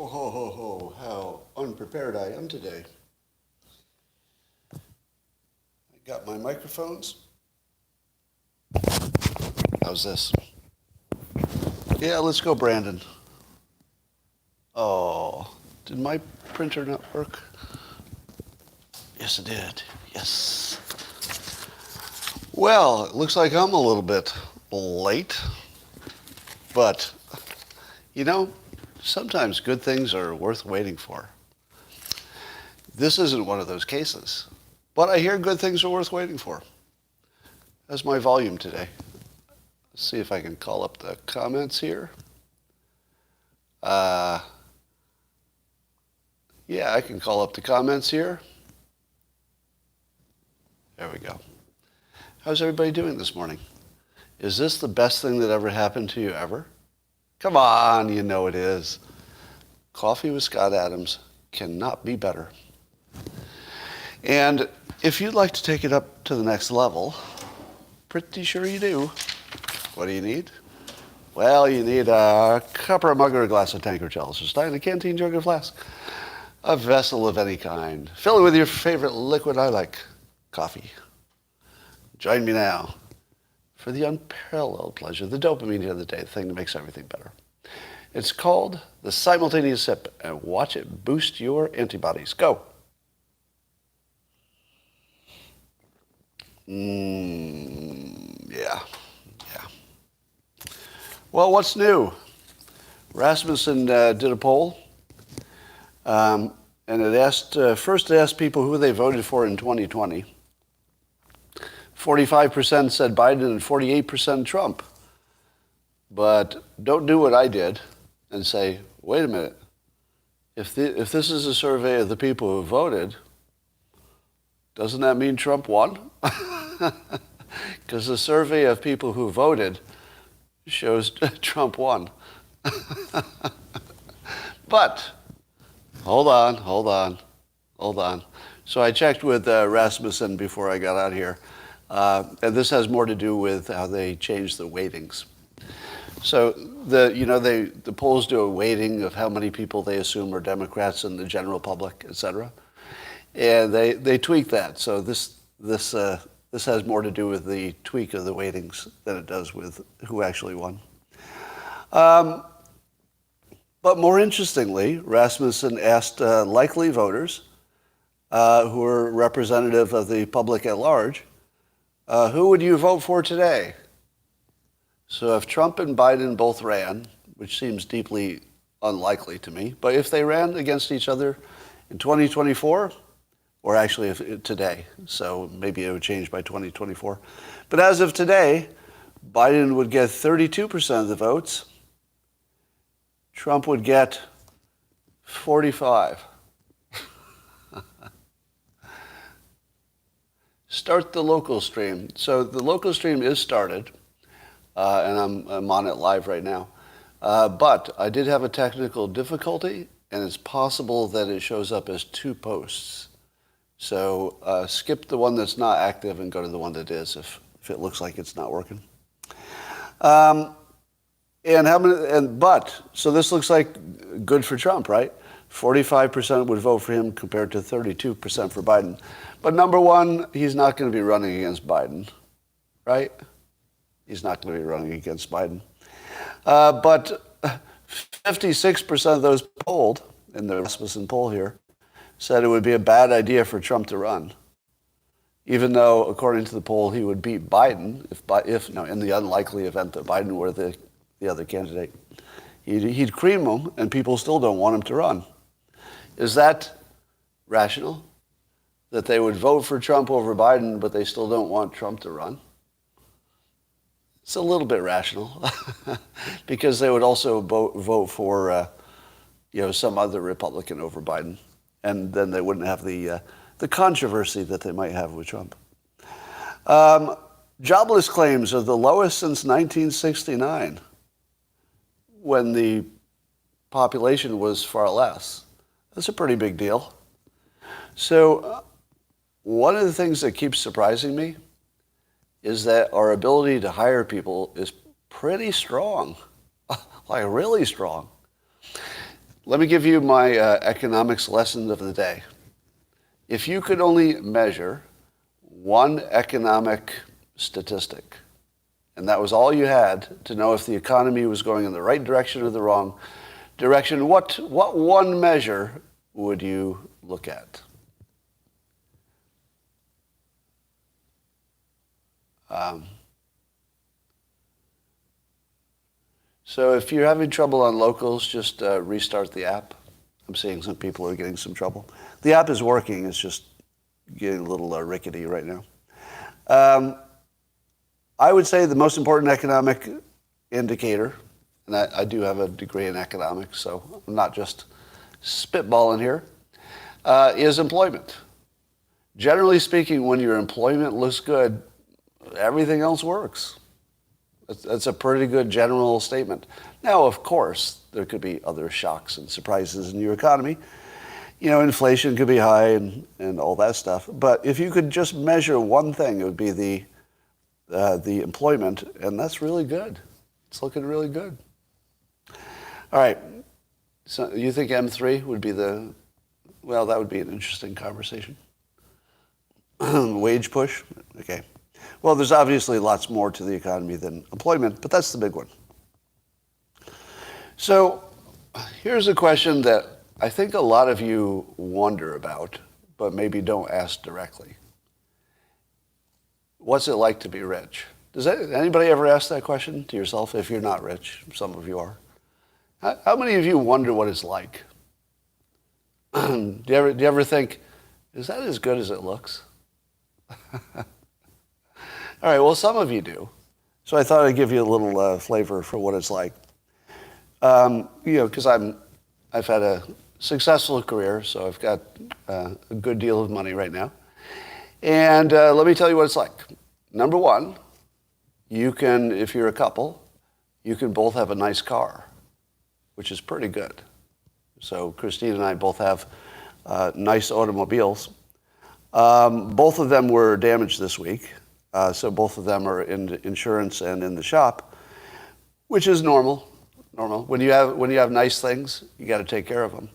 ho, ho, ho, how unprepared I am today. I got my microphones. How's this? Yeah, let's go, Brandon. Oh, did my printer not work? Yes, it did. Yes. Well, it looks like I'm a little bit late, but, you know, sometimes good things are worth waiting for. This isn't one of those cases, but I hear good things are worth waiting for. That's my volume today. Let's see if I can call up the comments here. Yeah, I can call up the comments here. There we go. How's everybody doing this morning? Is this the best thing that ever happened to you ever? Come on, you know it is. Coffee with Scott Adams cannot be better. And if you'd like to take it up to the next level, pretty sure you do. What do you need? Well, you need a cup or a mug or a glass, a tank or chalice or stein, a canteen, jug or flask, a vessel of any kind. Fill it with your favorite liquid. I like coffee. Join me now for the unparalleled pleasure, the dopamine of the day, the thing that makes everything better. It's called the simultaneous sip, and watch it boost your antibodies. Go. Yeah. Well, what's new? Rasmussen did a poll, and it asked, first it asked people who they voted for in 2020. 45% said Biden and 48% Trump. But don't do what I did and say, wait a minute, if this is a survey of the people who voted, doesn't that mean Trump won? Because the survey of people who voted shows Trump won. But, hold on. So I checked with Rasmussen before I got out here. And this has more to do with how they changed the weightings. So the polls do a weighting of how many people they assume are Democrats in the general public, et cetera. And they tweak that. So this has more to do with the tweak of the weightings than it does with who actually won. But more interestingly, Rasmussen asked likely voters who are representative of the public at large, who would you vote for today? So if Trump and Biden both ran, which seems deeply unlikely to me, but if they ran against each other in 2024, or actually today, so maybe it would change by 2024. But as of today, Biden would get 32% of the votes. Trump would get 45%. Start the local stream. So the local stream is started, and I'm on it live right now. But I did have a technical difficulty, and it's possible that it shows up as two posts. So skip the one that's not active and go to the one that is if it looks like it's not working. So this looks like good for Trump, right? 45% would vote for him compared to 32% for Biden. But number one, he's not going to be running against Biden, right? He's not going to be running against Biden. But 56% of those polled in the Rasmussen poll here said it would be a bad idea for Trump to run, even though, according to the poll, he would beat Biden in the unlikely event that Biden were the other candidate. He'd cream him, and people still don't want him to run. Is that rational? That they would vote for Trump over Biden, but they still don't want Trump to run? It's a little bit rational, because they would also vote for some other Republican over Biden, and then they wouldn't have the controversy that they might have with Trump. Jobless claims are the lowest since 1969, when the population was far less. That's a pretty big deal. So one of the things that keeps surprising me is that our ability to hire people is pretty strong, like really strong. Let me give you my economics lesson of the day. If you could only measure one economic statistic, and that was all you had to know if the economy was going in the right direction or the wrong direction, what one measure would you look at? So if you're having trouble on locals, just restart the app. I'm seeing some people are getting some trouble. The app is working. It's just getting a little rickety right now. I would say the most important economic indicator, and I do have a degree in economics, so I'm not just spitballing here, is employment. Generally speaking, when your employment looks good, everything else works. That's a pretty good general statement. Now, of course, there could be other shocks and surprises in your economy. You know, inflation could be high and all that stuff. But if you could just measure one thing, it would be the employment, and that's really good. It's looking really good. All right. So you think M3 would be well, that would be an interesting conversation. Wage push? Okay. Well, there's obviously lots more to the economy than employment, but that's the big one. So here's a question that I think a lot of you wonder about, but maybe don't ask directly. What's it like to be rich? Does anybody ever ask that question to yourself if you're not rich? Some of you are. How many of you wonder what it's like? Do you ever think, is that as good as it looks? All right, well, some of you do. So I thought I'd give you a little flavor for what it's like. Because I've had a successful career, so I've got a good deal of money right now. And let me tell you what it's like. Number one, you can, if you're a couple, you can both have a nice car, which is pretty good. So Christine and I both have nice automobiles. Both of them were damaged this week. So both of them are in insurance and in the shop, which is normal. When you have nice things, you got to take care of them.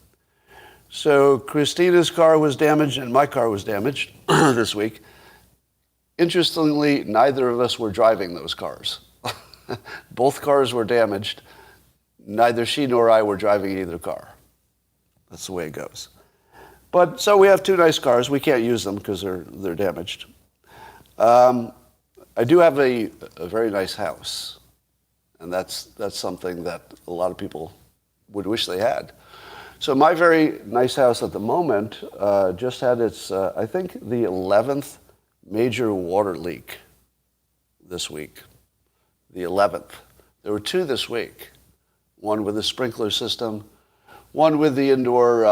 So Christina's car was damaged and my car was damaged this week. Interestingly, neither of us were driving those cars. Both cars were damaged. Neither she nor I were driving either car. That's the way it goes. But so we have two nice cars. We can't use them because they're damaged. I do have a very nice house, and that's something that a lot of people would wish they had. So my very nice house at the moment just had its, I think, the 11th major water leak this week. The 11th. There were two this week. One with a sprinkler system, one with the indoor,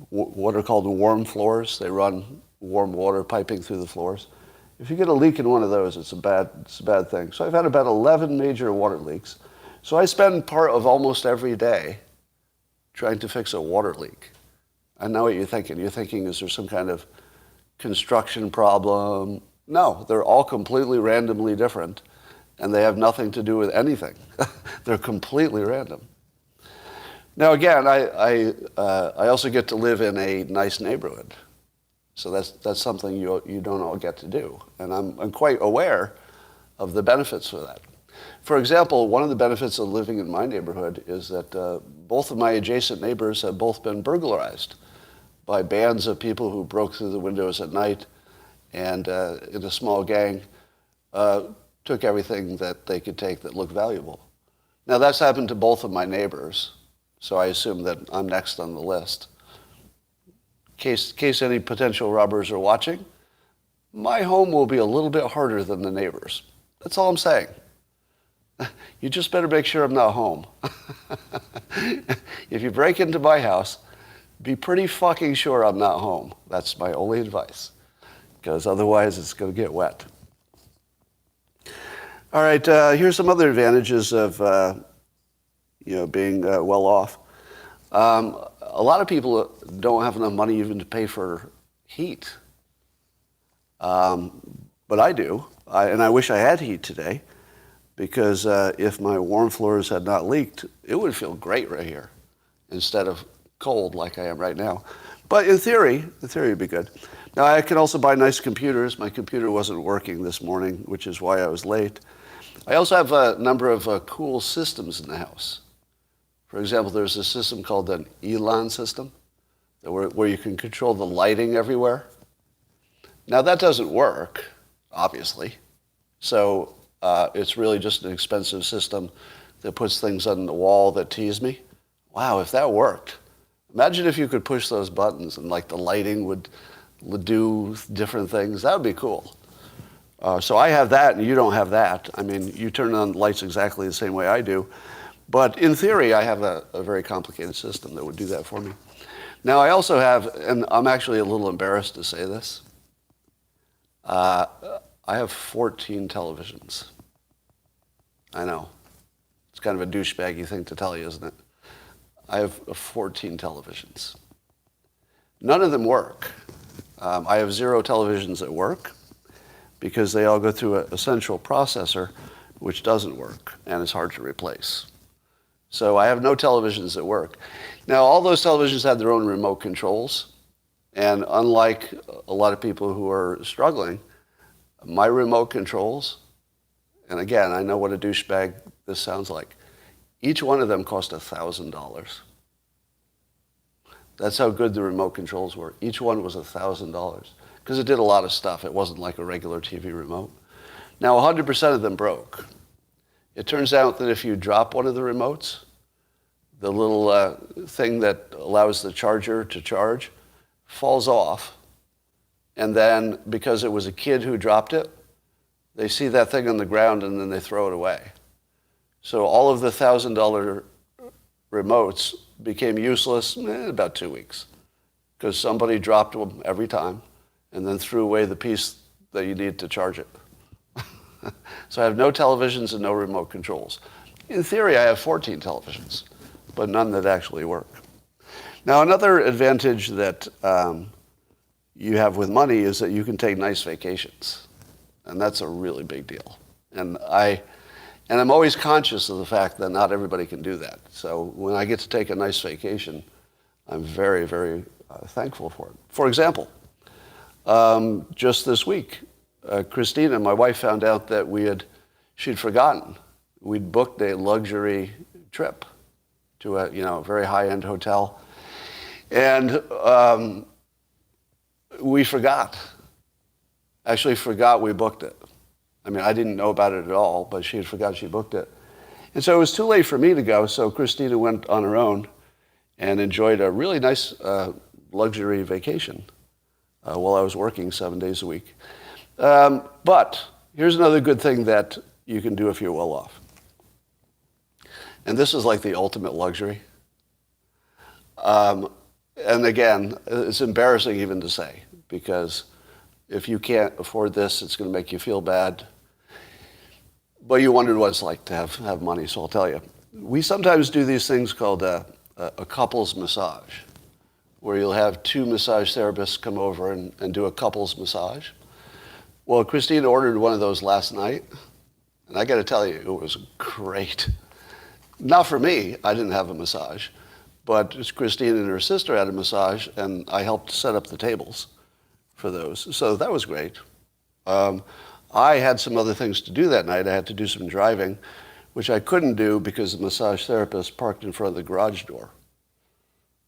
what are called warm floors. They run warm water piping through the floors. If you get a leak in one of those, it's a bad thing. So I've had about 11 major water leaks. So I spend part of almost every day trying to fix a water leak. I know what you're thinking. You're thinking, is there some kind of construction problem? No, they're all completely randomly different, and they have nothing to do with anything. They're completely random. Now, again, I also get to live in a nice neighborhood. So that's something you don't all get to do. And I'm quite aware of the benefits for that. For example, one of the benefits of living in my neighborhood is that both of my adjacent neighbors have both been burglarized by bands of people who broke through the windows at night and in a small gang took everything that they could take that looked valuable. Now, that's happened to both of my neighbors, so I assume that I'm next on the list. In case any potential robbers are watching, my home will be a little bit harder than the neighbors. That's all I'm saying. You just better make sure I'm not home. If you break into my house, be pretty fucking sure I'm not home. That's my only advice, because otherwise it's going to get wet. All right, here's some other advantages of being well off. A lot of people don't have enough money even to pay for heat. But I do, and I wish I had heat today, because if my warm floors had not leaked, it would feel great right here. instead of cold like I am right now. But in theory would be good. Now, I can also buy nice computers. My computer wasn't working this morning, which is why I was late. I also have a number of cool systems in the house. For example, there's a system called an Elan system, where you can control the lighting everywhere. Now, that doesn't work, obviously. So it's really just an expensive system that puts things on the wall that tease me. Wow, if that worked. Imagine if you could push those buttons and like the lighting would do different things. That would be cool. So I have that and you don't have that. I mean, you turn on lights exactly the same way I do. But in theory, I have a very complicated system that would do that for me. Now, I also have, and I'm actually a little embarrassed to say this, I have 14 televisions. I know. It's kind of a douchebaggy thing to tell you, isn't it? I have 14 televisions. None of them work. I have 0 televisions that work because they all go through a central processor which doesn't work and is hard to replace. So I have no televisions that work. Now, all those televisions have their own remote controls. And unlike a lot of people who are struggling, my remote controls, and again, I know what a douchebag this sounds like, each one of them cost $1,000. That's how good the remote controls were. Each one was $1,000 because it did a lot of stuff. It wasn't like a regular TV remote. Now, 100% of them broke. It turns out that if you drop one of the remotes, the little thing that allows the charger to charge falls off. And then, because it was a kid who dropped it, they see that thing on the ground and then they throw it away. So all of the $1,000 remotes became useless in about 2 weeks because somebody dropped them every time and then threw away the piece that you need to charge it. So I have no televisions and no remote controls. In theory, I have 14 televisions, but none that actually work. Now, another advantage that you have with money is that you can take nice vacations, and that's a really big deal. And I'm always conscious of the fact that not everybody can do that. So when I get to take a nice vacation, I'm very, very thankful for it. For example, just this week, Christina, my wife, found out that she'd forgotten. We'd booked a luxury trip to a very high-end hotel, and we forgot. Actually, forgot we booked it. I mean, I didn't know about it at all, but she had forgotten she booked it. And so it was too late for me to go, so Christina went on her own and enjoyed a really nice luxury vacation while I was working 7 days a week. But here's another good thing that you can do if you're well off. And this is like the ultimate luxury. And again, it's embarrassing even to say, because if you can't afford this, it's going to make you feel bad. But you wondered what it's like to have money, so I'll tell you. We sometimes do these things called a couples massage, where you'll have 2 massage therapists come over and do a couples massage. Well, Christine ordered one of those last night, and I got to tell you, it was great. Not for me, I didn't have a massage, but Christine and her sister had a massage, and I helped set up the tables for those. So that was great. I had some other things to do that night. I had to do some driving, which I couldn't do because the massage therapist parked in front of the garage door.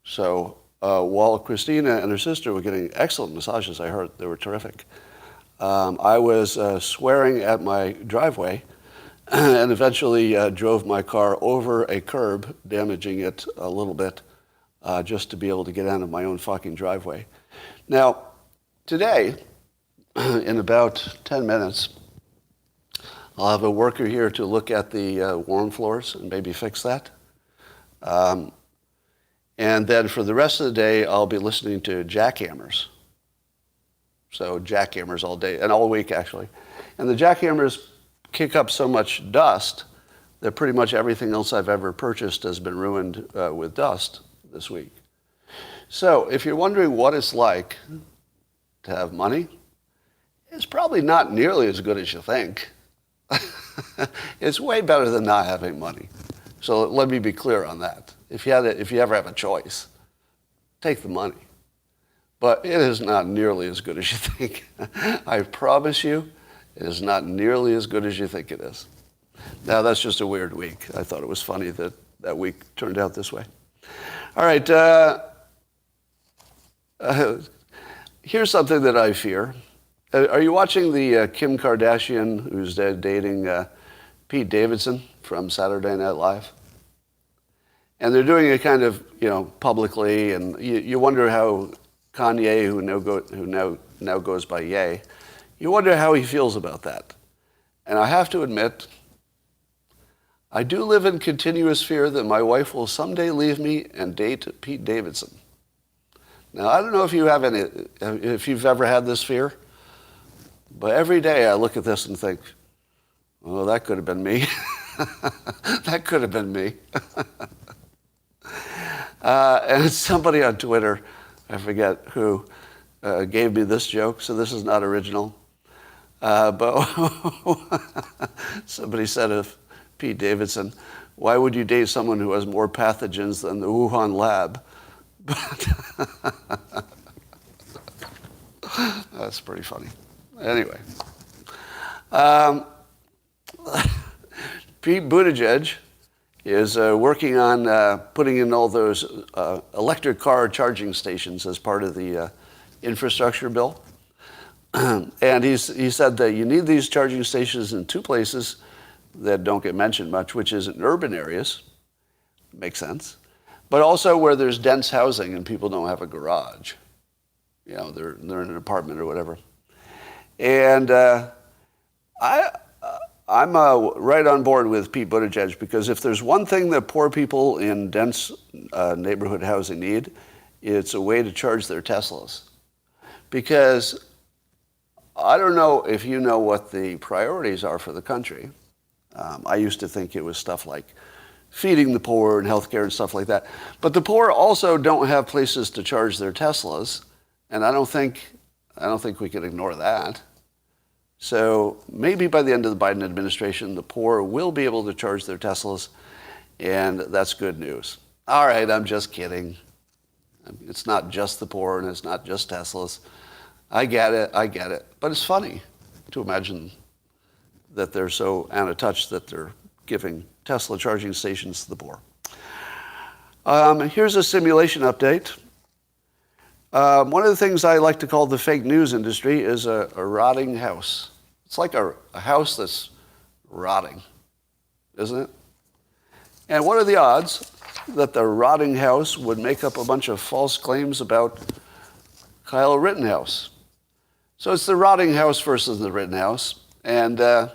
So while Christina and her sister were getting excellent massages, I heard they were terrific, I was swearing at my driveway and eventually drove my car over a curb, damaging it a little bit, just to be able to get out of my own fucking driveway. Now, today, in about 10 minutes, I'll have a worker here to look at the warm floors and maybe fix that. And then for the rest of the day, I'll be listening to jackhammers. So jackhammers all day, and all week actually. And the jackhammers kick up so much dust that pretty much everything else I've ever purchased has been ruined with dust this week. So if you're wondering what it's like to have money, it's probably not nearly as good as you think. It's way better than not having money. So let me be clear on that. if you ever have a choice, take the money. But it is not nearly as good as you think. I promise you, it is not nearly as good as you think it is. Now, that's just a weird week. I thought it was funny that that week turned out this way. All right. Here's something that I fear. Are you watching the Kim Kardashian, who's dating Pete Davidson from Saturday Night Live? And they're doing it kind of, publicly, and you wonder how Kanye, who now goes by Ye, you wonder how he feels about that. And I have to admit, I do live in continuous fear that my wife will someday leave me and date Pete Davidson. Now, I don't know if you've ever had this fear, but every day I look at this and think, oh, that could have been me. That could have been me. And somebody on Twitter, I forget who, gave me this joke, so this is not original. But somebody said of Pete Davidson, why would you date someone who has more pathogens than the Wuhan lab? That's pretty funny. Anyway. Pete Buttigieg is working on putting in all those electric car charging stations as part of the infrastructure bill. And he said that you need these charging stations in two places that don't get mentioned much, which is in urban areas. Makes sense. But also where there's dense housing and people don't have a garage. They're in an apartment or whatever. And I'm right on board with Pete Buttigieg, because if there's one thing that poor people in dense neighborhood housing need, it's a way to charge their Teslas. Because I don't know if you know what the priorities are for the country. I used to think it was stuff like feeding the poor and healthcare and stuff like that. But the poor also don't have places to charge their Teslas, and I don't think we can ignore that. So maybe by the end of the Biden administration, the poor will be able to charge their Teslas, and that's good news. All right, I'm just kidding. It's not just the poor, and it's not just Teslas. I get it. But it's funny to imagine that they're so out of touch that they're giving Tesla charging stations to the poor. Here's a simulation update. One of the things I like to call the fake news industry is a rotting house. It's like a house that's rotting, isn't it? And what are the odds that the rotting house would make up a bunch of false claims about Kyle Rittenhouse? So it's the rotting house versus the Rittenhouse. And do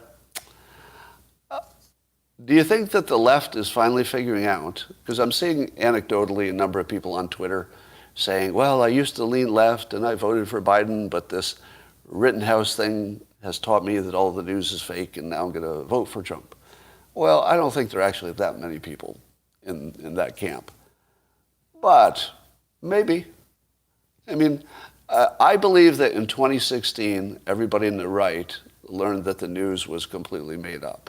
you think that the left is finally figuring out, because I'm seeing anecdotally a number of people on Twitter saying, well, I used to lean left and I voted for Biden, but this Rittenhouse thing has taught me that all the news is fake and now I'm going to vote for Trump. Well, I don't think there are actually that many people in that camp. But maybe. I mean, I believe that in 2016, everybody on the right learned that the news was completely made up.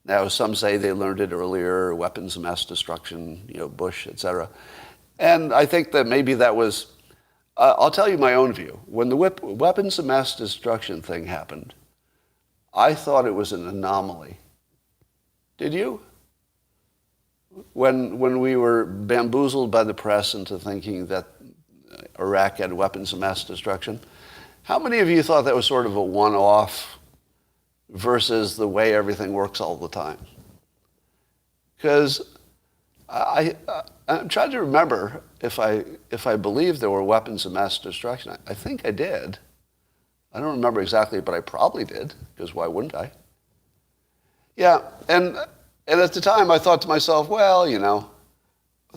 Now, some say they learned it earlier, weapons of mass destruction, Bush, et cetera. And I think that maybe that was, I'll tell you my own view. When the weapons of mass destruction thing happened, I thought it was an anomaly. Did you? When we were bamboozled by the press into thinking that Iraq had weapons of mass destruction, how many of you thought that was sort of a one-off versus the way everything works all the time? Because I'm trying to remember if I believed there were weapons of mass destruction. I think I did. I don't remember exactly, but I probably did, because why wouldn't I? Yeah, and at the time I thought to myself, well,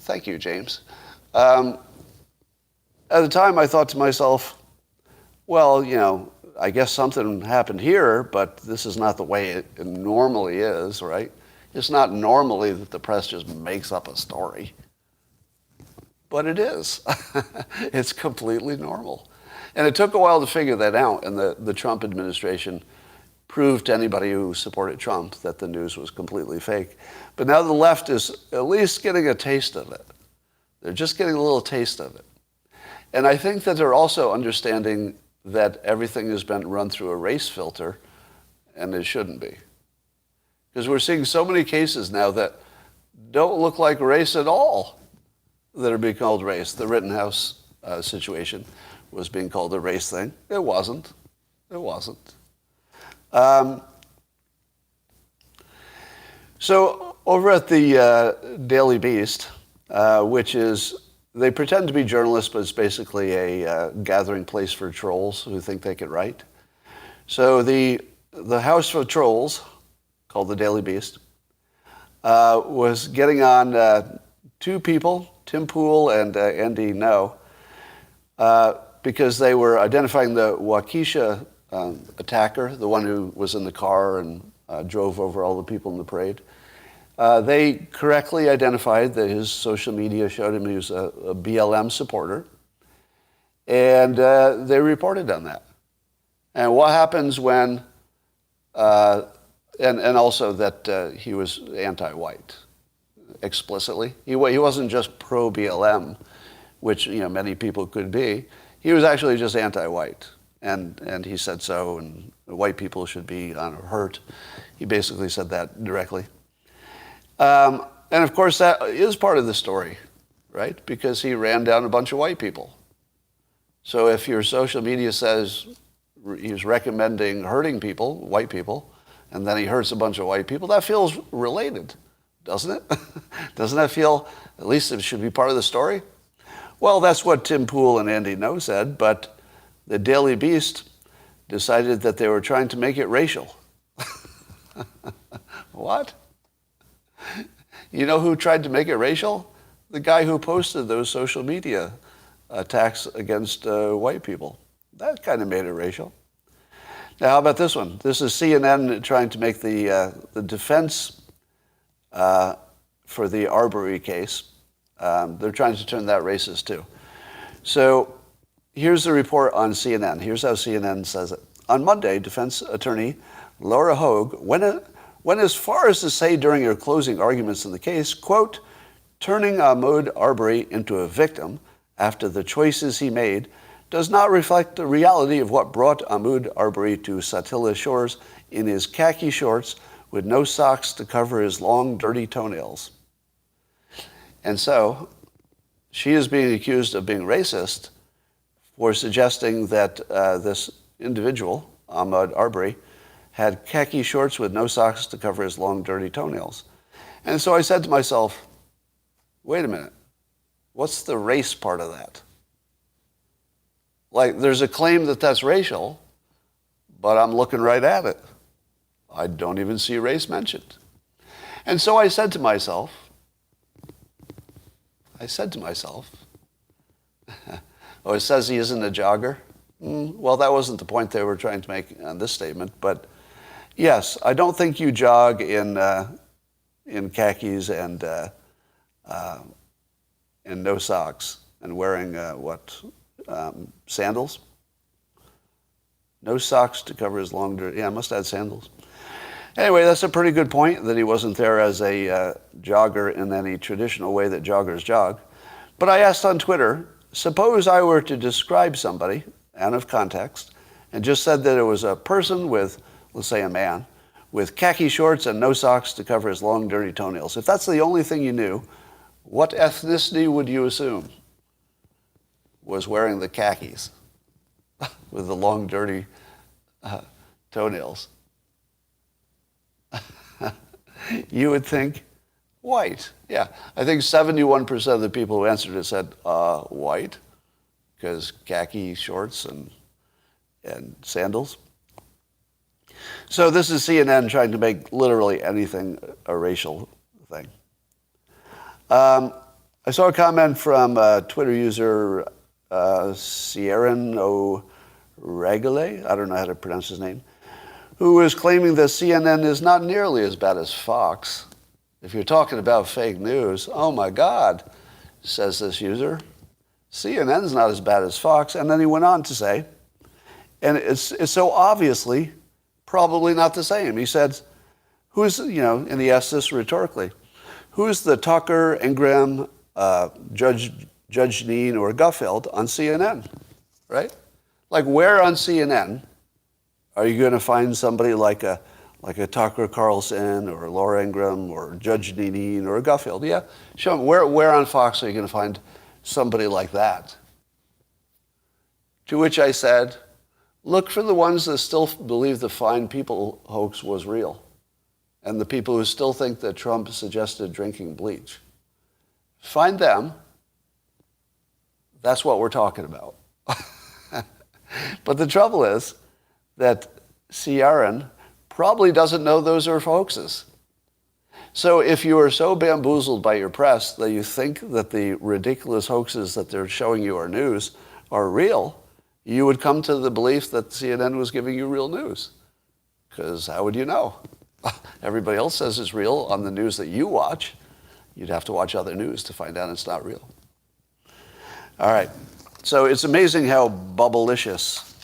thank you, James. At the time I thought to myself, well, I guess something happened here, but this is not the way it normally is, right? It's not normally that the press just makes up a story. But it is. It's completely normal. And it took a while to figure that out, and the Trump administration prove to anybody who supported Trump that the news was completely fake. But now the left is at least getting a taste of it. They're just getting a little taste of it. And I think that they're also understanding that everything has been run through a race filter, and it shouldn't be. Because we're seeing so many cases now that don't look like race at all that are being called race. The Rittenhouse situation was being called a race thing. It wasn't. It wasn't. So over at the Daily Beast, which is, they pretend to be journalists, but it's basically a gathering place for trolls who think they can write. So the House of Trolls, called the Daily Beast, was getting on two people, Tim Pool and Andy Ngo, because they were identifying the Waukesha attacker, the one who was in the car and drove over all the people in the parade. They correctly identified that his social media showed him he was a BLM supporter, and they reported on that. And what happens when, and also that he was anti-white, explicitly. He wasn't just pro-BLM, which many people could be. He was actually just anti-white. And he said so, and white people should be hurt. He basically said that directly. And of course, that is part of the story, right? Because he ran down a bunch of white people. So if your social media says he's recommending hurting people, white people, and then he hurts a bunch of white people, that feels related, doesn't it? Doesn't that feel, at least it should be part of the story? Well, that's what Tim Pool and Andy Ngo said, but the Daily Beast decided that they were trying to make it racial. What? You know who tried to make it racial? The guy who posted those social media attacks against white people. That kind of made it racial. Now, how about this one? This is CNN trying to make the defense for the Arbery case. They're trying to turn that racist too. So here's the report on CNN. Here's how CNN says it. On Monday, defense attorney Laura Hogue went as far as to say during her closing arguments in the case, quote, turning Ahmaud Arbery into a victim after the choices he made does not reflect the reality of what brought Ahmaud Arbery to Satilla Shores in his khaki shorts with no socks to cover his long, dirty toenails. And so she is being accused of being racist for suggesting that this individual, Ahmaud Arbery, had khaki shorts with no socks to cover his long, dirty toenails. And so I said to myself, wait a minute, what's the race part of that? Like, there's a claim that that's racial, but I'm looking right at it. I don't even see race mentioned. And so I said to myself, oh, it says he isn't a jogger? Well, that wasn't the point they were trying to make on this statement, but yes, I don't think you jog in khakis and no socks and wearing sandals? No socks to cover his long, dirty. Yeah, I must have had sandals. Anyway, that's a pretty good point that he wasn't there as a jogger in any traditional way that joggers jog. But I asked on Twitter, suppose I were to describe somebody out of context and just said that it was a person with, let's say a man, with khaki shorts and no socks to cover his long, dirty toenails. If that's the only thing you knew, what ethnicity would you assume was wearing the khakis with the long, dirty toenails? You would think white. Yeah, I think 71% of the people who answered it said white, because khaki shorts and sandals. So this is CNN trying to make literally anything a racial thing. I saw a comment from Twitter user Sierran O'Regale, I don't know how to pronounce his name, who is claiming that CNN is not nearly as bad as Fox. If you're talking about fake news, oh my God, says this user, CNN's not as bad as Fox. And then he went on to say, and it's so obviously Probably not the same. He said, and he asked this rhetorically, who's the Tucker, Ingram, Judge Jeanine, or Gutfeld on CNN, right? Like, where on CNN are you going to find somebody like a Tucker Carlson or Laura Ingraham or Judge Jeanine or Gutfeld? Yeah, show them. Where on Fox are you going to find somebody like that? To which I said, look for the ones that still believe the Fine People hoax was real, and the people who still think that Trump suggested drinking bleach. Find them. That's what we're talking about. But the trouble is that Ciaran probably doesn't know those are hoaxes. So if you are so bamboozled by your press that you think that the ridiculous hoaxes that they're showing you are news are real, you would come to the belief that CNN was giving you real news. Because how would you know? Everybody else says it's real on the news that you watch. You'd have to watch other news to find out it's not real. All right. So it's amazing how bubblicious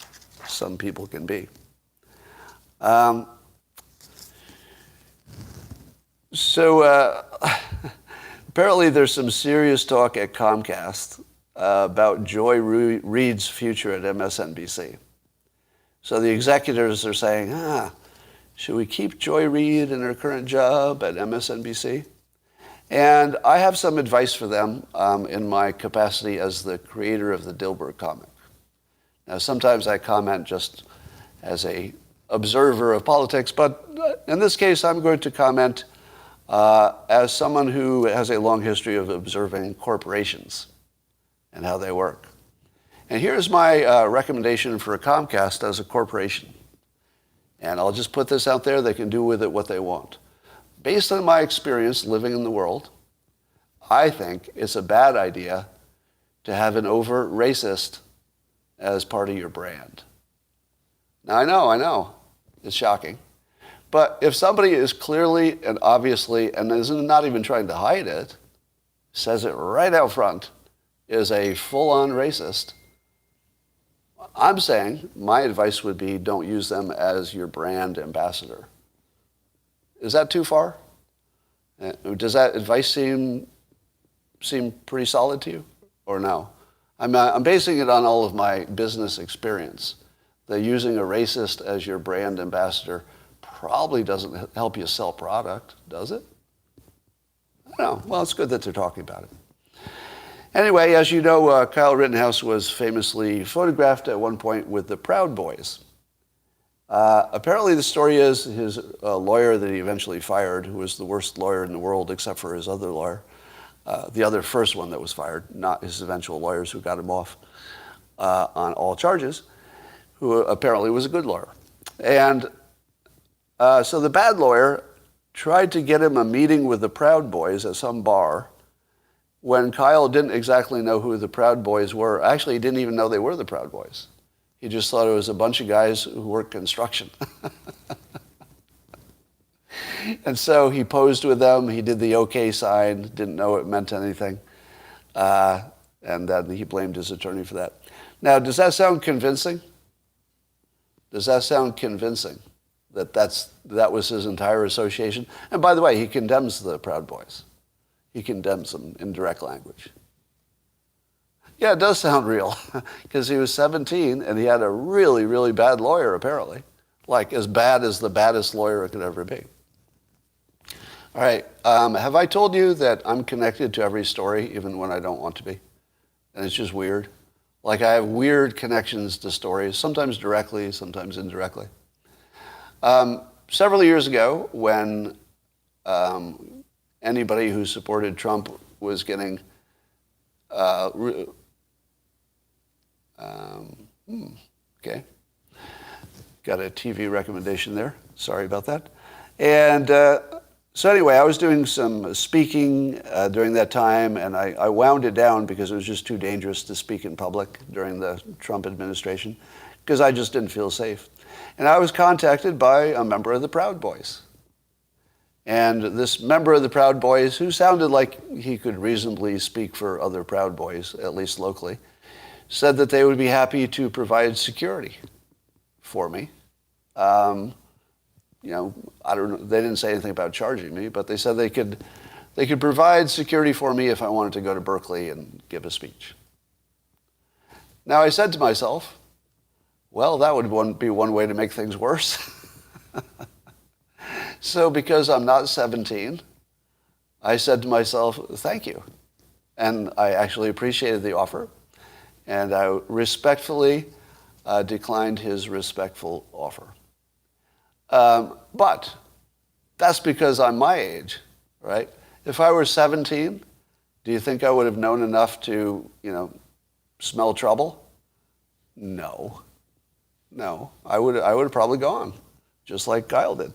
some people can be. Apparently there's some serious talk at Comcast about Joy Reid's future at MSNBC. So the executives are saying, should we keep Joy Reid in her current job at MSNBC? And I have some advice for them in my capacity as the creator of the Dilbert comic. Now, sometimes I comment just as an observer of politics, but in this case, I'm going to comment as someone who has a long history of observing corporations and how they work. And here's my recommendation for Comcast as a corporation. And I'll just put this out there. They can do with it what they want. Based on my experience living in the world, I think it's a bad idea to have an overt racist as part of your brand. Now, I know, it's shocking. But if somebody is clearly and obviously, and is not even trying to hide it, says it right out front, is a full-on racist, I'm saying my advice would be don't use them as your brand ambassador. Is that too far? Does that advice seem pretty solid to you, or no? I'm basing it on all of my business experience. That using a racist as your brand ambassador probably doesn't help you sell product, does it? I don't know. Well, it's good that they're talking about it. Anyway, as you know, Kyle Rittenhouse was famously photographed at one point with the Proud Boys. Apparently the story is his lawyer that he eventually fired, who was the worst lawyer in the world except for his other lawyer, the other first one that was fired, not his eventual lawyers who got him off on all charges, who apparently was a good lawyer. And so the bad lawyer tried to get him a meeting with the Proud Boys at some bar when Kyle didn't exactly know who the Proud Boys were. Actually, he didn't even know they were the Proud Boys. He just thought it was a bunch of guys who worked construction. And so he posed with them. He did the OK sign, didn't know it meant anything. And then he blamed his attorney for that. Now, does that sound convincing? Does that sound convincing that that was his entire association? And by the way, he condemns the Proud Boys. He condemns them in direct language. Yeah, it does sound real, because he was 17 and he had a really, really bad lawyer, apparently. Like as bad as the baddest lawyer it could ever be. All right, have I told you that I'm connected to every story, even when I don't want to be? And it's just weird. Like I have weird connections to stories, sometimes directly, sometimes indirectly. Several years ago, when anybody who supported Trump was getting okay. Got a TV recommendation there. Sorry about that. And so anyway, I was doing some speaking during that time, and I wound it down because it was just too dangerous to speak in public during the Trump administration, because I just didn't feel safe. And I was contacted by a member of the Proud Boys. And this member of the Proud Boys, who sounded like he could reasonably speak for other Proud Boys, at least locally, said that they would be happy to provide security for me I don't know. They didn't say anything about charging me, but they said they could provide security for me if I wanted to go to Berkeley and give a speech. Now I said to myself, well, that would be one way to make things worse. So because I'm not 17, I said to myself, thank you. And I actually appreciated the offer. And I respectfully declined his respectful offer. But that's because I'm my age, right? If I were 17, do you think I would have known enough to, smell trouble? No. I would have probably gone, just like Kyle did.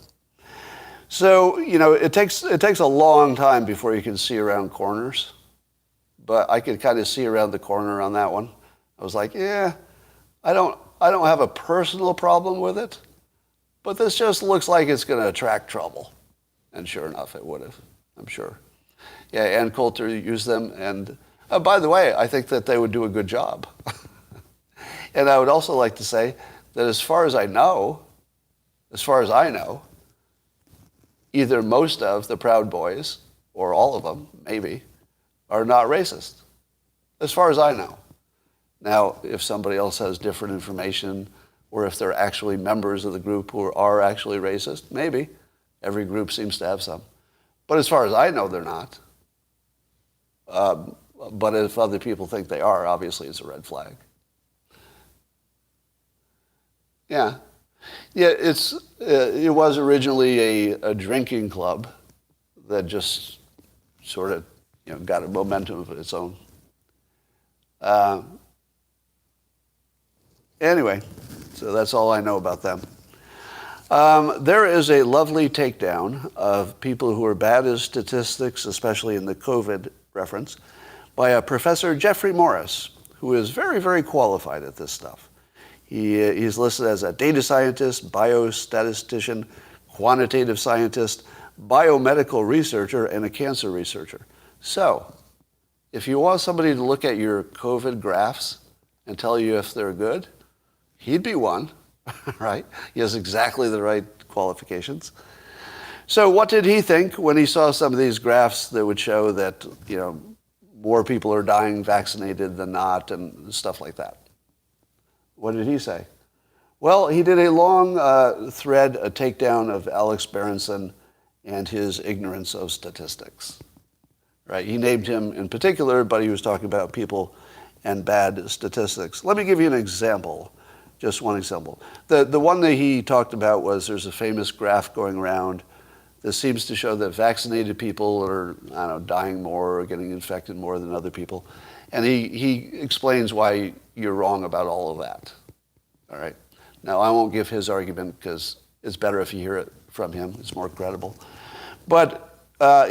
So, it takes a long time before you can see around corners. But I could kind of see around the corner on that one. I was like, yeah, I don't have a personal problem with it, but this just looks like it's going to attract trouble. And sure enough, it would have, I'm sure. Yeah, Ann Coulter used them. And by the way, I think that they would do a good job. And I would also like to say that as far as I know, either most of the Proud Boys, or all of them, maybe, are not racist. As far as I know. Now, if somebody else has different information, or if they're actually members of the group who are actually racist, maybe. Every group seems to have some. But as far as I know, they're not. But if other people think they are, obviously it's a red flag. Yeah. Yeah, it was originally a drinking club that just sort of got a momentum of its own. Anyway, so that's all I know about them. There is a lovely takedown of people who are bad at statistics, especially in the COVID reference, by a Professor Jeffrey Morris, who is very, very qualified at this stuff. He's listed as a data scientist, biostatistician, quantitative scientist, biomedical researcher, and a cancer researcher. So, if you want somebody to look at your COVID graphs and tell you if they're good, he'd be one, right? He has exactly the right qualifications. So what did he think when he saw some of these graphs that would show that, more people are dying vaccinated than not and stuff like that? What did he say? Well, he did a long thread, a takedown of Alex Berenson and his ignorance of statistics. Right? He named him in particular, but he was talking about people and bad statistics. Let me give you an example, just one example. The one that he talked about was there's a famous graph going around that seems to show that vaccinated people are, dying more or getting infected more than other people. And he explains why you're wrong about all of that. All right? Now, I won't give his argument because it's better if you hear it from him. It's more credible. But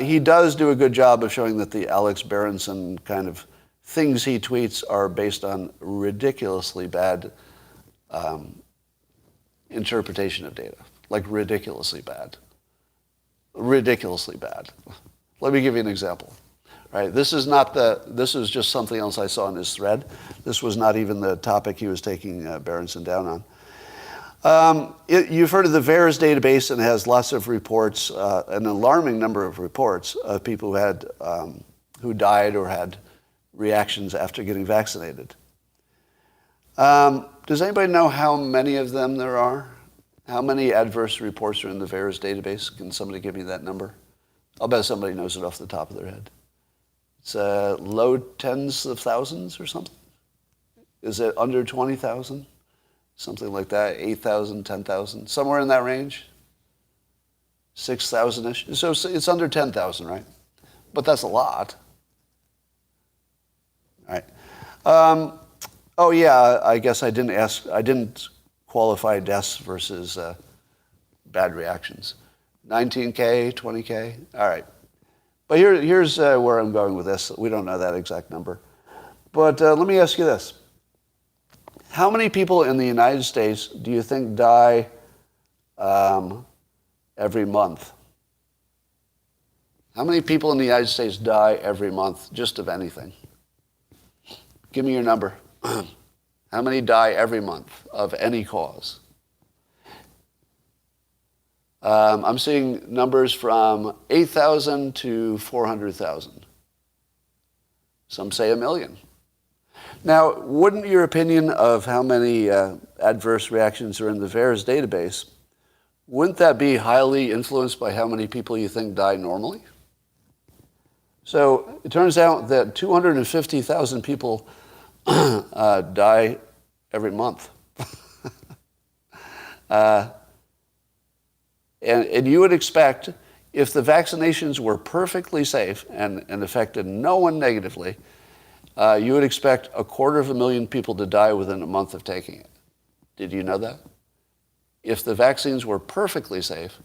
he does do a good job of showing that the Alex Berenson kind of things he tweets are based on ridiculously bad interpretation of data. Like ridiculously bad. Ridiculously bad. Let me give you an example. Right? This is just something else I saw in his thread. This was not even the topic he was taking Berenson down on. You've heard of the VAERS database, and it has lots of reports, an alarming number of reports of people who died or had reactions after getting vaccinated. Does anybody know how many of them there are? How many adverse reports are in the VAERS database? Can somebody give me that number? I'll bet somebody knows it off the top of their head. It's low tens of thousands or something. Is it under 20,000? Something like that, 8,000, 10,000, somewhere in that range? 6,000-ish? So it's under 10,000, right? But that's a lot. All right. Oh yeah, I guess I didn't qualify deaths versus bad reactions. 19K, 20K, all right. But here's where I'm going with this. We don't know that exact number. But let me ask you this. How many people in the United States do you think die every month? How many people in the United States die every month just of anything? Give me your number. How many die every month of any cause? I'm seeing numbers from 8,000 to 400,000. Some say 1 million. Now, wouldn't your opinion of how many adverse reactions are in the VAERS database, wouldn't that be highly influenced by how many people you think die normally? So it turns out that 250,000 people die every month. And you would expect, if the vaccinations were perfectly safe and affected no one negatively, you would expect 250,000 people to die within a month of taking it. Did you know that? If the vaccines were perfectly safe,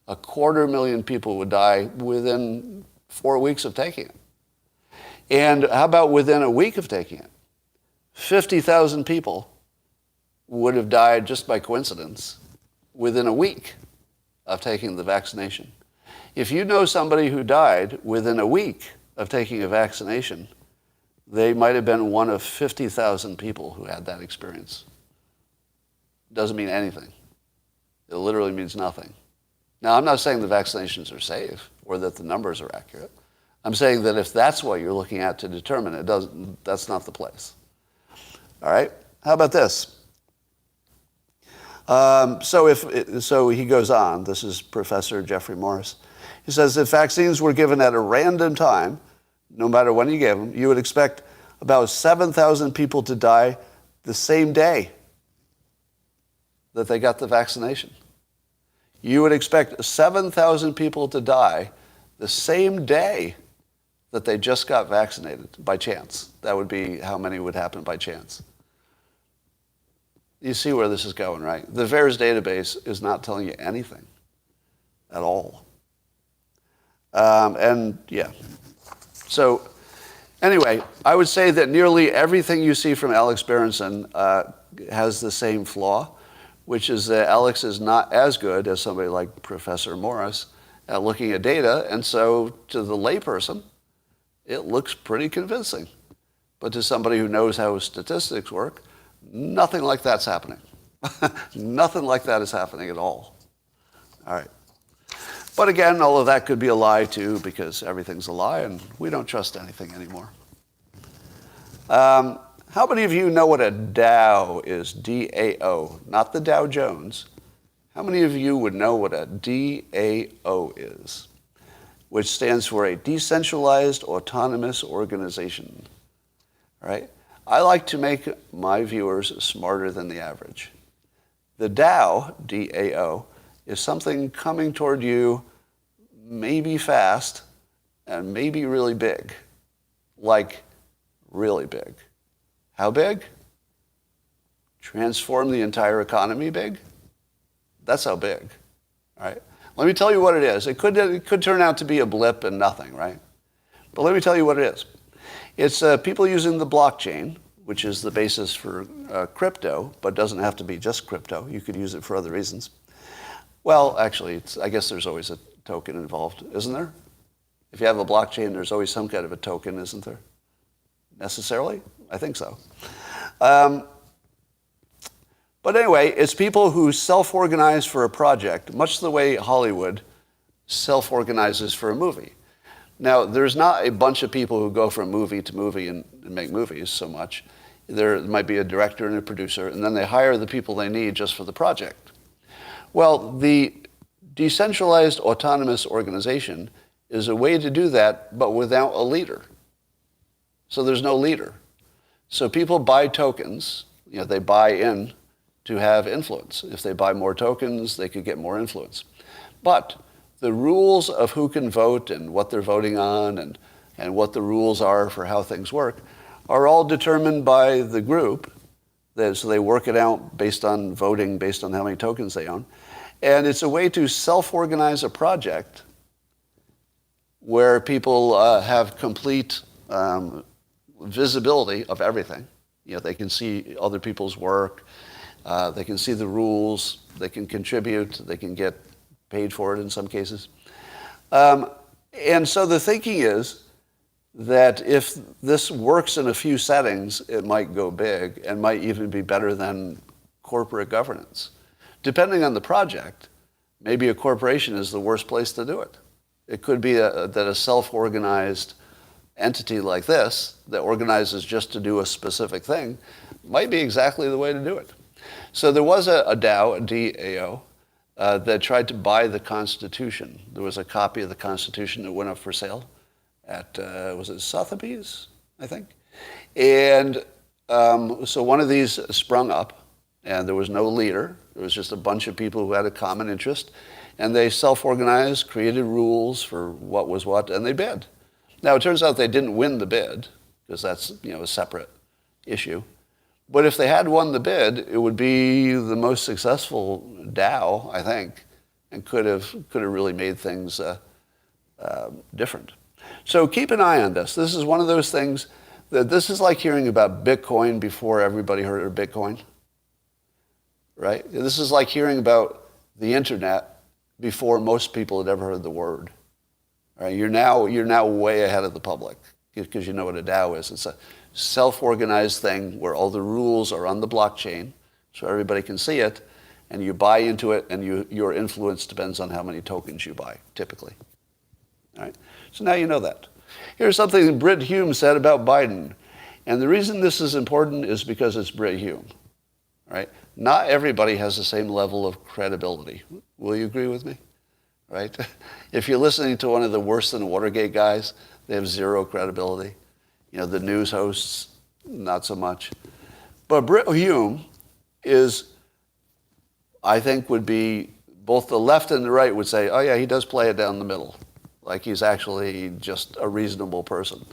250,000 people would die within 4 weeks of taking it. And how about within a week of taking it? 50,000 people would have died just by coincidence within a week of taking the vaccination. If you know somebody who died within a week of taking a vaccination, they might have been one of 50,000 people who had that experience. Doesn't mean anything. It literally means nothing. Now, I'm not saying the vaccinations are safe or that the numbers are accurate. I'm saying that if that's what you're looking at to determine it, that's not the place. All right? How about this? So he goes on. This is Professor Jeffrey Morris. He says, if vaccines were given at a random time, no matter when you gave them, you would expect about 7,000 people to die the same day that they got the vaccination. You would expect 7,000 people to die the same day that they just got vaccinated by chance. That would be how many would happen by chance. You see where this is going, right? The VAERS database is not telling you anything at all. So anyway, I would say that nearly everything you see from Alex Berenson has the same flaw, which is that Alex is not as good as somebody like Professor Morris at looking at data, and so to the layperson, it looks pretty convincing. But to somebody who knows how statistics work, nothing like that's happening. Nothing like that is happening at all. All right. But again, all of that could be a lie too, because everything's a lie and we don't trust anything anymore. How many of you know what a DAO is? D-A-O, not the Dow Jones. How many of you would know what a DAO is? Which stands for a decentralized autonomous organization. Right? I like to make my viewers smarter than the average. The DAO, D-A-O, is something coming toward you maybe fast and maybe really big. Like really big. How big? Transform the entire economy big? That's how big, right? Let me tell you what it is. It could turn out to be a blip and nothing, right? But let me tell you what it is. It's people using the blockchain, which is the basis for crypto, but doesn't have to be just crypto. You could use it for other reasons. Well, actually, I guess there's always a token involved, isn't there? If you have a blockchain, there's always some kind of a token, isn't there? Necessarily? I think so. But anyway, it's people who self-organize for a project, much the way Hollywood self-organizes for a movie. Now, there's not a bunch of people who go from movie to movie and make movies so much. There might be a director and a producer, and then they hire the people they need just for the project. Well, the decentralized autonomous organization is a way to do that, but without a leader. So there's no leader. So people buy tokens, they buy in to have influence. If they buy more tokens, they could get more influence. But the rules of who can vote and what they're voting on and what the rules are for how things work are all determined by the group. So they work it out based on voting, based on how many tokens they own. And it's a way to self-organize a project where people have complete visibility of everything. They can see other people's work. They can see the rules. They can contribute. They can get paid for it in some cases. And so the thinking is that if this works in a few settings, it might go big and might even be better than corporate governance. Depending on the project, maybe a corporation is the worst place to do it. It could be that a self-organized entity like this that organizes just to do a specific thing might be exactly the way to do it. So there was a DAO, a DAO, that tried to buy the Constitution. There was a copy of the Constitution that went up for sale at, was it Sotheby's, I think? And so one of these sprung up, and there was no leader. There was just a bunch of people who had a common interest, and they self-organized, created rules for what was what, and they bid. Now, it turns out they didn't win the bid, because that's, a separate issue. But if they had won the bid, it would be the most successful DAO, I think, and could have really made things different. So keep an eye on this. This is one of those things that this is like hearing about Bitcoin before everybody heard of Bitcoin, right? This is like hearing about the internet before most people had ever heard the word. Right? You're now way ahead of the public because you know what a DAO is. It's a self-organized thing where all the rules are on the blockchain so everybody can see it, and you buy into it, and your influence depends on how many tokens you buy, typically. All right? So now you know that. Here's something that Brit Hume said about Biden. And the reason this is important is because it's Brit Hume. Right? Not everybody has the same level of credibility. Will you agree with me? Right? If you're listening to one of the worse than Watergate guys, they have zero credibility. The news hosts, not so much. But Brit Hume is, I think, would be, both the left and the right would say, oh yeah, he does play it down the middle. Like he's actually just a reasonable person.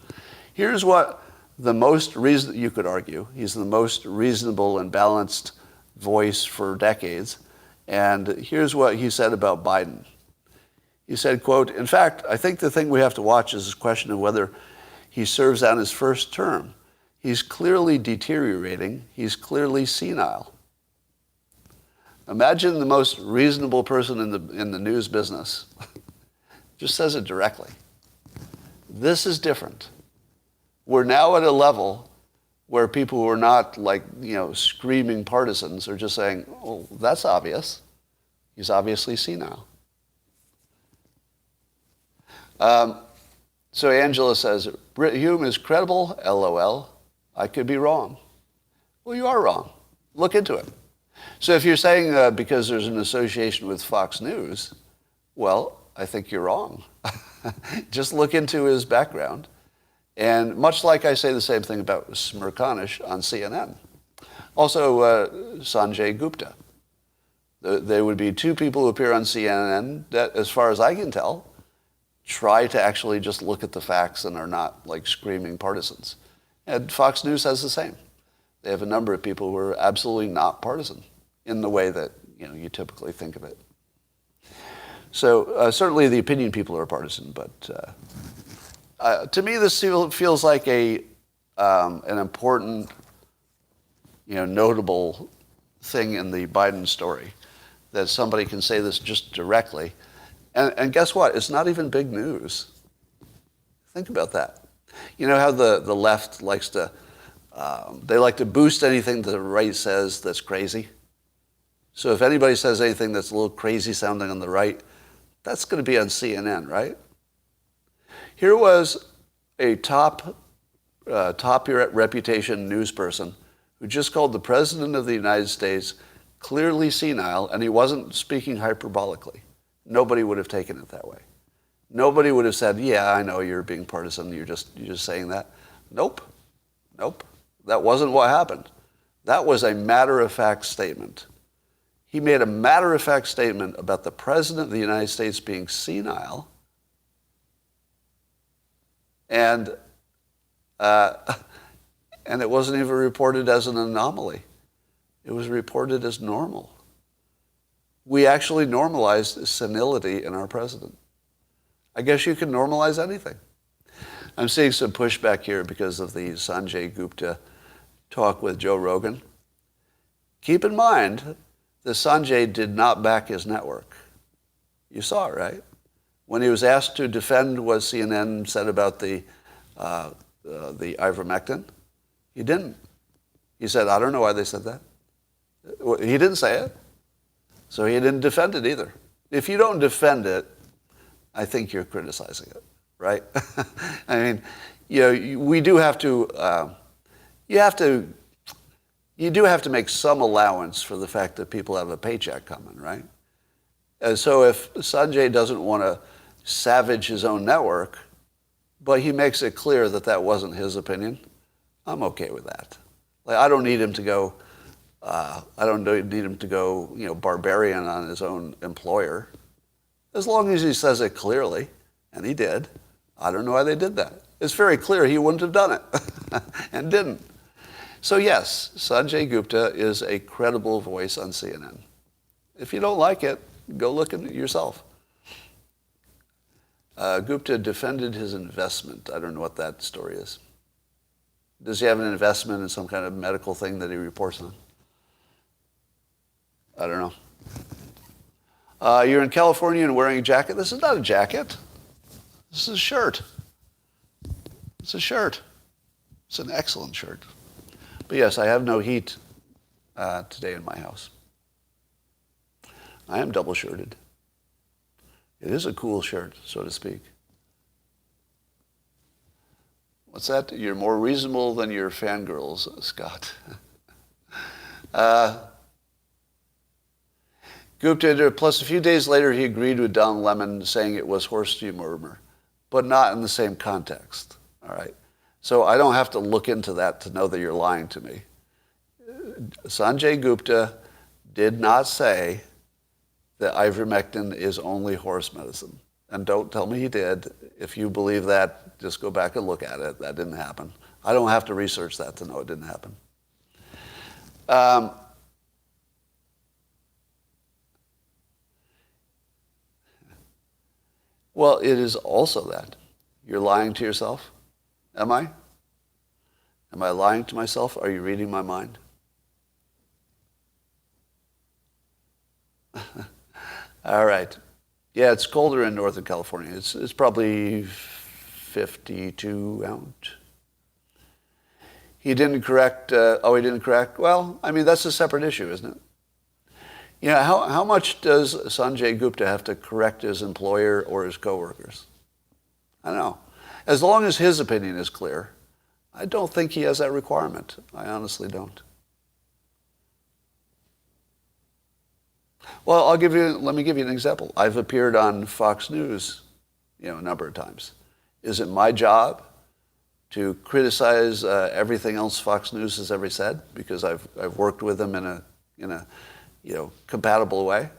Here's what you could argue, he's the most reasonable and balanced voice for decades. And here's what he said about Biden. He said, quote, "In fact, I think the thing we have to watch is this question of whether he serves out his first term. He's clearly deteriorating. He's clearly senile." Imagine the most reasonable person in the news business. Just says it directly. This is different. We're now at a level where people who are not screaming partisans are just saying, oh, that's obvious. He's obviously senile. So Angela says, Brit Hume is credible, LOL. I could be wrong. Well, you are wrong. Look into it. So if you're saying because there's an association with Fox News, well, I think you're wrong. Just look into his background. And much like I say the same thing about Smirkanish on CNN. Also, Sanjay Gupta. There would be two people who appear on CNN that, as far as I can tell, try to actually just look at the facts and are not screaming partisans. And Fox News has the same. They have a number of people who are absolutely not partisan in the way that you typically think of it. So certainly the opinion people are partisan, but to me this feels like an important, notable thing in the Biden story, that somebody can say this just directly. And guess what? It's not even big news. Think about that. You know how the left likes to, they like to boost anything that the right says that's crazy? So if anybody says anything that's a little crazy sounding on the right, that's going to be on CNN, right? Here was a top reputation news person who just called the President of the United States clearly senile, and he wasn't speaking hyperbolically. Nobody would have taken it that way. Nobody would have said, yeah, I know you're being partisan, you're just saying that. Nope. That wasn't what happened. That was a matter-of-fact statement. He made a matter-of-fact statement about the President of the United States being senile, and it wasn't even reported as an anomaly. It was reported as normal. We actually normalized senility in our president. I guess you can normalize anything. I'm seeing some pushback here because of the Sanjay Gupta talk with Joe Rogan. Keep in mind that Sanjay did not back his network. You saw it, right? When he was asked to defend what CNN said about the ivermectin, he didn't. He said, I don't know why they said that. He didn't say it. So he didn't defend it either. If you don't defend it, I think you're criticizing it, right? I mean, we do have to, you do have to make some allowance for the fact that people have a paycheck coming, right? And so if Sanjay doesn't want to savage his own network, but he makes it clear that that wasn't his opinion, I'm okay with that. Like, I don't need him to go, barbarian on his own employer. As long as he says it clearly, and he did. I don't know why they did that. It's very clear he wouldn't have done it, and didn't. So yes, Sanjay Gupta is a credible voice on CNN. If you don't like it, go look at it yourself. Gupta defended his investment. I don't know what that story is. Does he have an investment in some kind of medical thing that he reports on? I don't know. You're in California and wearing a jacket. This is not a jacket. This is a shirt. It's a shirt. It's an excellent shirt. But yes, I have no heat today in my house. I am double shirted. It is a cool shirt, so to speak. What's that? You're more reasonable than your fangirls, Scott. Gupta, plus a few days later, he agreed with Don Lemon, saying it was horseshoe murmur, but not in the same context. All right. So I don't have to look into that to know that you're lying to me. Sanjay Gupta did not say that ivermectin is only horse medicine. And don't tell me he did. If you believe that, just go back and look at it. That didn't happen. I don't have to research that to know it didn't happen. Well, it is also that. You're lying to yourself. Am I? Am I lying to myself? Are you reading my mind? All right. Yeah, it's colder in Northern California. It's probably 52 out. He didn't correct. He didn't correct. Well, I mean, that's a separate issue, isn't it? You know, how much does Sanjay Gupta have to correct his employer or his coworkers? I don't know. As long as his opinion is clear, I don't think he has that requirement. I honestly don't. Well, let me give you an example. I've appeared on Fox News, a number of times. Is it my job to criticize everything else Fox News has ever said because I've worked with them in a compatible way?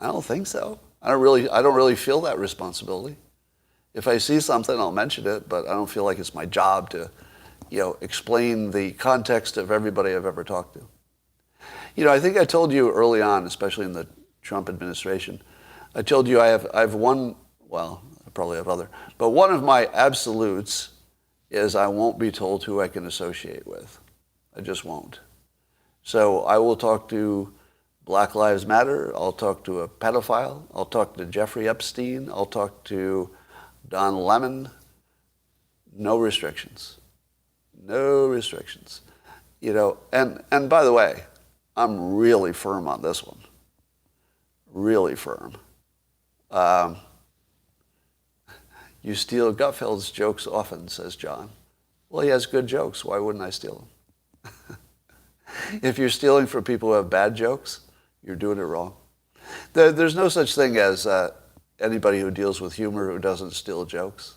I don't think so. I don't really feel that responsibility. If I see something, I'll mention it, but I don't feel like it's my job to, explain the context of everybody I've ever talked to. I think I told you early on, especially in the Trump administration, I told you I have one, well, I probably have other, but one of my absolutes is I won't be told who I can associate with. I just won't. So I will talk to Black Lives Matter, I'll talk to a pedophile, I'll talk to Jeffrey Epstein, I'll talk to Don Lemon. No restrictions. No restrictions. And by the way, I'm really firm on this one. Really firm. You steal Gutfeld's jokes often, says John. Well, he has good jokes. Why wouldn't I steal them? If you're stealing from people who have bad jokes, you're doing it wrong. There's no such thing as anybody who deals with humor who doesn't steal jokes.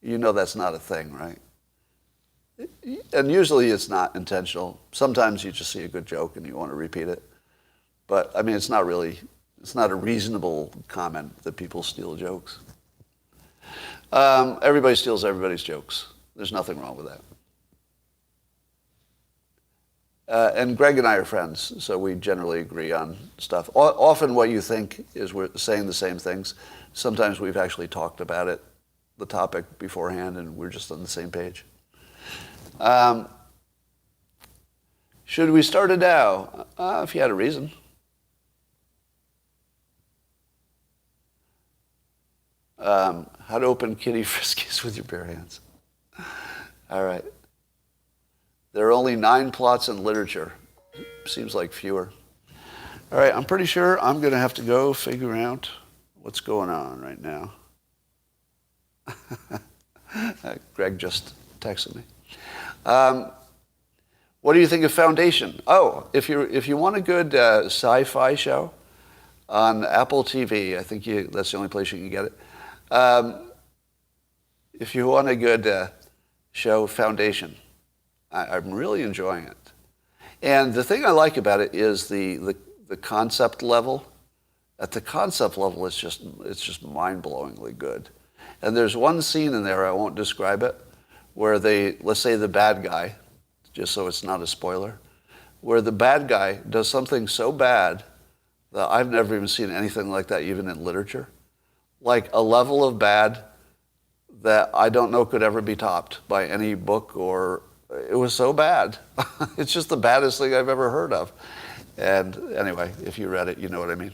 That's not a thing, right? And usually it's not intentional. Sometimes you just see a good joke and you want to repeat it. But, I mean, it's not a reasonable comment that people steal jokes. Everybody steals everybody's jokes. There's nothing wrong with that. And Greg and I are friends, so we generally agree on stuff. Often what you think is we're saying the same things. Sometimes we've actually talked about it, the topic beforehand, and we're just on the same page. Should we start a DAO? If you had a reason. How to open kitty friskies with your bare hands. All right. There are only 9 plots in literature. Seems like fewer. All right, I'm pretty sure I'm going to have to go figure out what's going on right now. Greg just texted me. What do you think of Foundation? Oh, if you want a good sci-fi show on Apple TV, I think that's the only place you can get it. If you want a good show, Foundation, I'm really enjoying it. And the thing I like about it is the concept level. At the concept level, it's just mind-blowingly good. And there's one scene in there, I won't describe it, where let's say the bad guy, just so it's not a spoiler, where the bad guy does something so bad that I've never even seen anything like that, even in literature. Like a level of bad that I don't know could ever be topped by any book, or it was so bad. It's just the baddest thing I've ever heard of. And anyway, if you read it, you know what I mean.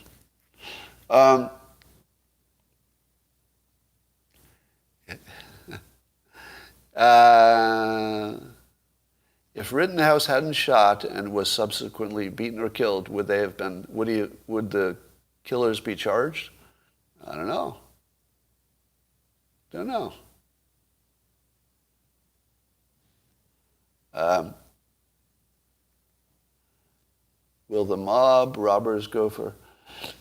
If Rittenhouse hadn't shot and was subsequently beaten or killed, would the killers be charged? I don't know. Don't know. Will the mob robbers go for...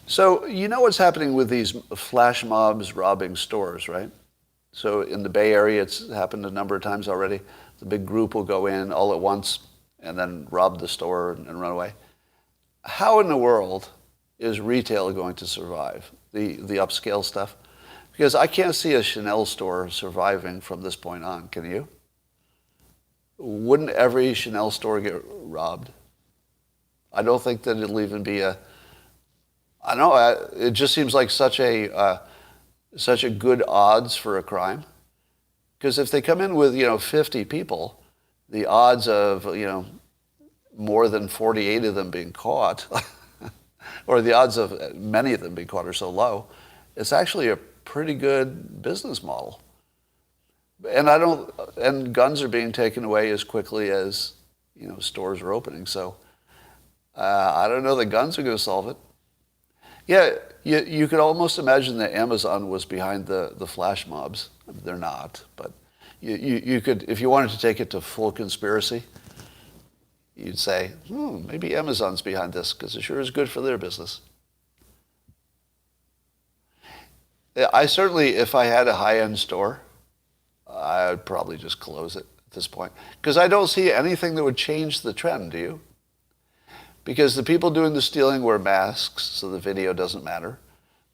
So you know what's happening with these flash mobs robbing stores, right? So in the Bay Area, it's happened a number of times already. The big group will go in all at once and then rob the store and run away. How in the world is retail going to survive, the upscale stuff? Because I can't see a Chanel store surviving from this point on, can you? Wouldn't every Chanel store get robbed? I don't think that it'll even be I don't know, it just seems like such a good odds for a crime. Because if they come in with, 50 people, the odds of, more than 48 of them being caught, or the odds of many of them being caught are so low, it's actually a pretty good business model. And guns are being taken away as quickly as, stores are opening. So I don't know that guns are going to solve it. Yeah, you could almost imagine that Amazon was behind the flash mobs. They're not, but you could, if you wanted to take it to full conspiracy, you'd say, maybe Amazon's behind this because it sure is good for their business. I certainly, if I had a high-end store, I'd probably just close it at this point. Because I don't see anything that would change the trend, do you? Because the people doing the stealing wear masks, so the video doesn't matter.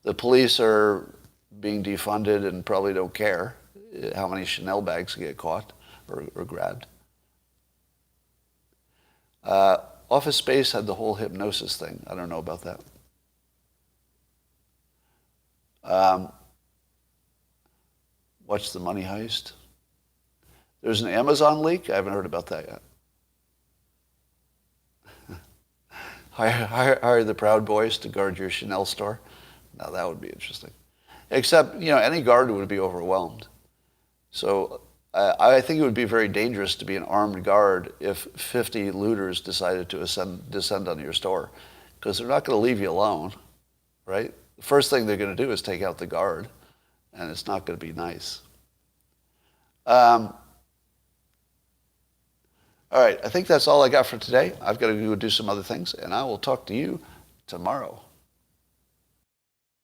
The police are being defunded and probably don't care how many Chanel bags get caught or grabbed. Office Space had the whole hypnosis thing. I don't know about that. Watch the Money Heist. There's an Amazon leak. I haven't heard about that yet. Hire the Proud Boys to guard your Chanel store. Now that would be interesting. Except, any guard would be overwhelmed. So I think it would be very dangerous to be an armed guard if 50 looters decided to descend on your store, because they're not going to leave you alone, right? The first thing they're going to do is take out the guard, and it's not going to be nice. All right, I think that's all I got for today. I've got to go do some other things, and I will talk to you tomorrow.